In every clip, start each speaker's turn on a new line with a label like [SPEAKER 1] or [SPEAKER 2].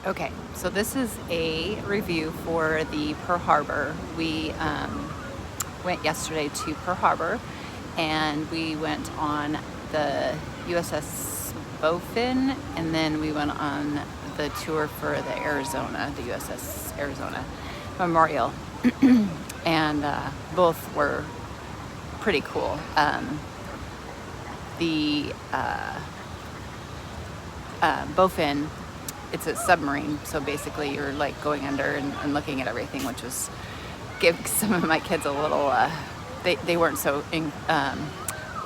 [SPEAKER 1] Okay, so this is a review for the Pearl Harbor. We went yesterday to Pearl Harbor, and we went on the USS Bowfin, and then we went on the tour for the Arizona, the USS Arizona Memorial, and both were pretty cool. The Bowfin, it's a submarine, so basically you're like going under and looking at everything, which was give some of my kids a little they weren't so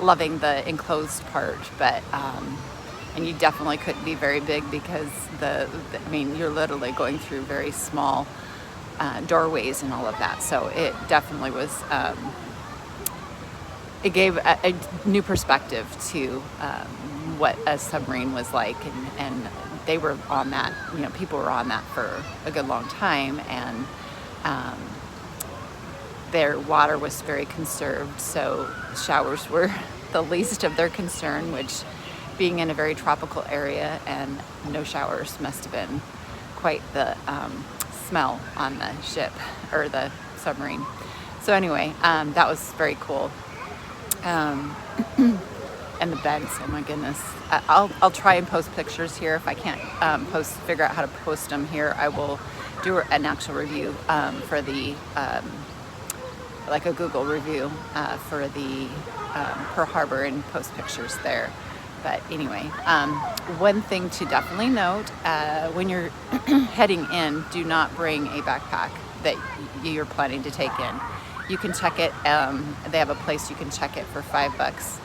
[SPEAKER 1] loving the enclosed part, but and you definitely couldn't be very big because I mean, you're literally going through very small doorways and all of that, so it definitely was it gave a new perspective to what a submarine was like, and they were on that, people were on that for a good long time, and their water was very conserved, so showers were the least of their concern, which, being in a very tropical area and no showers, must have been quite the smell on the ship or the submarine. So anyway, that was very cool. And the beds, oh my goodness. I'll try and post pictures here. If I can't figure out how to post them here, I will do an actual review for the like a Google review for the Pearl Harbor, and post pictures there. But anyway, one thing to definitely note, when you're heading in, do not bring a backpack that you're planning to take in. You can check it. They have a place you can check it for $5.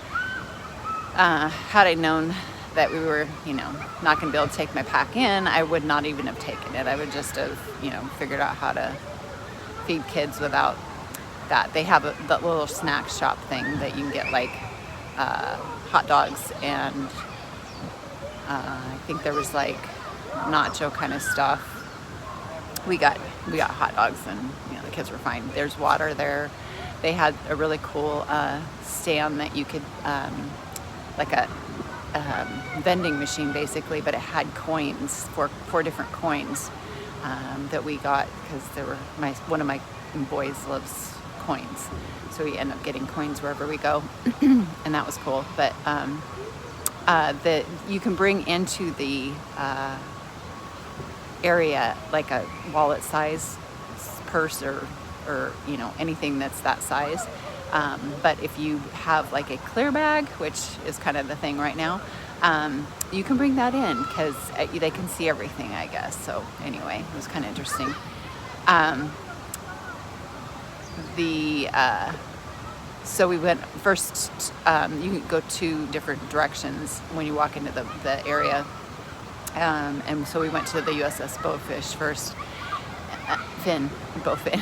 [SPEAKER 1] Had I known that we were, not going to be able to take my pack in, I would not even have taken it. I would just have, figured out how to feed kids without that. They have that little snack shop thing that you can get, like hot dogs, and I think there was like nacho kind of stuff. We got hot dogs, and the kids were fine. There's water there. They had a really cool stand that you could like a vending machine basically, but it had coins, four different coins that we got, because one of my boys loves coins, so we end up getting coins wherever we go, and that was cool. But you can bring into the area like a wallet size purse, or anything that's that size. But if you have like a clear bag, which is kind of the thing right now, you can bring that in, because they can see everything, I guess. So anyway, it was kind of interesting. So we went first, you can go two different directions when you walk into the area. And so we went to the USS Bowfish first, Bowfin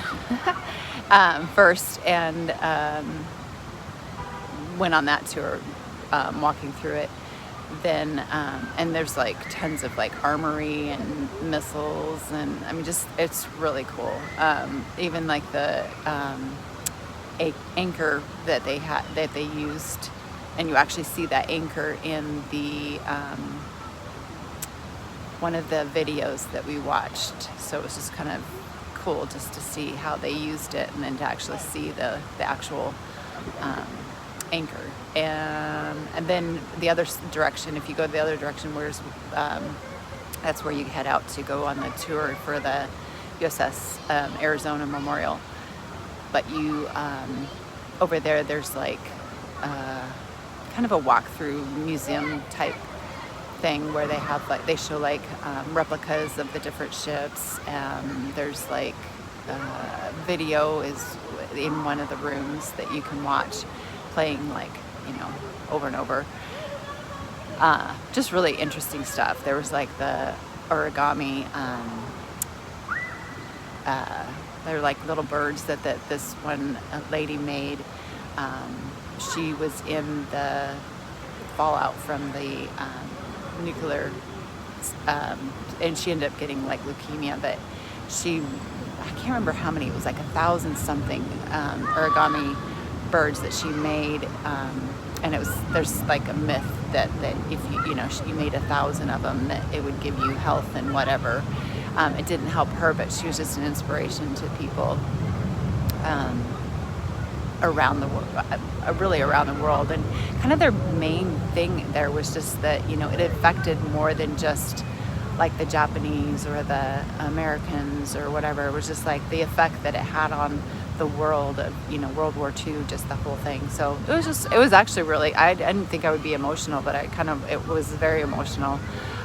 [SPEAKER 1] first, and went on that tour, walking through it. Then, and there's like tons of like armory and missiles, and I mean, it's really cool. Even like the anchor that they used, and you actually see that anchor in the one of the videos that we watched. So it was just kind of cool just to see how they used it, and then to actually see the actual anchor. And then the other direction, if you go the other direction, that's where you head out to go on the tour for the USS Arizona Memorial. But you over there's like kind of a walkthrough museum type thing, where they show like replicas of the different ships. There's like video is in one of the rooms that you can watch, playing like over and over. Just really interesting stuff. There was like the origami, they're like little birds that this one lady made. She was in the fallout from the nuclear, and she ended up getting like leukemia, but I can't remember how many, it was like 1,000 something origami birds that she made. and there's like a myth that if you made 1,000 of them, that it would give you health and whatever. It didn't help her, but she was just an inspiration to people around the world, really around the world. And kind of their main thing there was just that it affected more than just like the Japanese or the Americans or whatever. It was just like the effect that it had on the world of World War II, just the whole thing. So it was actually really, I didn't think I would be emotional, but it was very emotional.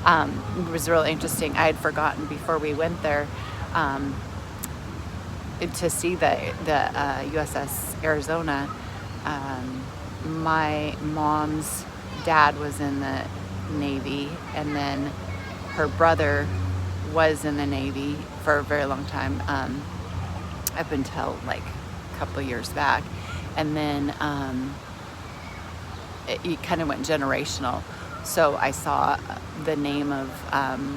[SPEAKER 1] It was really interesting. I had forgotten before we went there to see the USS Arizona. My mom's dad was in the Navy, and then her brother was in the Navy for a very long time, up until like a couple of years back. And then it kind of went generational. So I saw the name of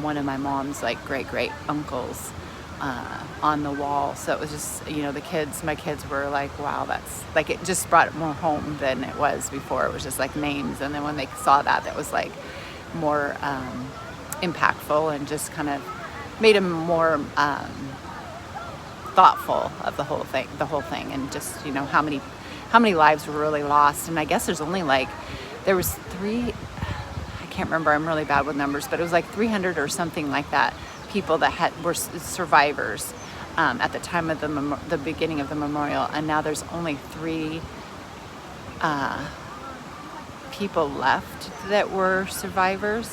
[SPEAKER 1] one of my mom's like great uncles on the wall. So it was just, my kids were like, wow, that's like, it just brought it more home than it was before. It was just like names. And then when they saw that was like more impactful, and just kind of made them more thoughtful of the whole thing, and just how many lives were really lost. And I guess there was I can't remember, I'm really bad with numbers, but it was like 300 or something like that people that were survivors at the time of the beginning of the memorial, and now there's only 3 people left that were survivors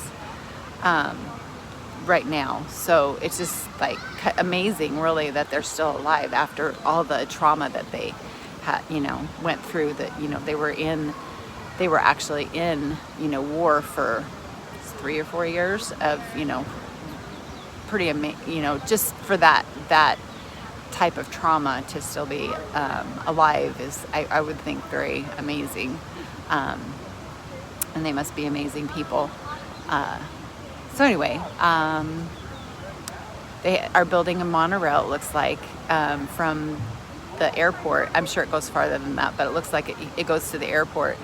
[SPEAKER 1] right now. So it's just like amazing, really, that they're still alive after all the trauma that they had, went through. That they were actually in war for 3 or 4 years of pretty amazing. Just for that type of trauma to still be alive is, I would think, very amazing. And they must be amazing people. So anyway, they are building a monorail, it looks like, from the airport. I'm sure it goes farther than that, but it looks like it goes to the airport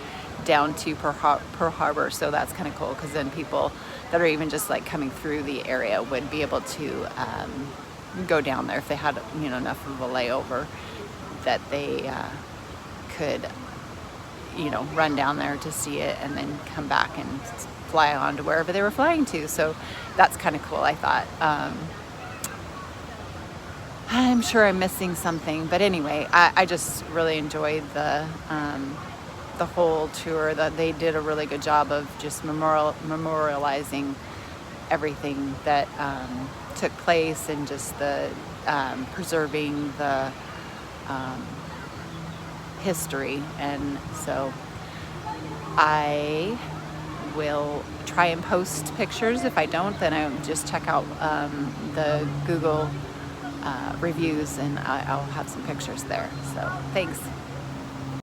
[SPEAKER 1] down to Pearl Harbor. So that's kind of cool, because then people that are even just like coming through the area would be able to go down there if they had enough of a layover, that they could run down there to see it and then come back and fly on to wherever they were flying to. So that's kind of cool, I thought. I'm sure I'm missing something, but anyway, I just really enjoyed the whole tour. That they did a really good job of just memorializing everything that took place, and just the preserving the history. And so I will try and post pictures. If I don't, then I'll just check out the Google reviews, and I'll have some pictures there. So thanks.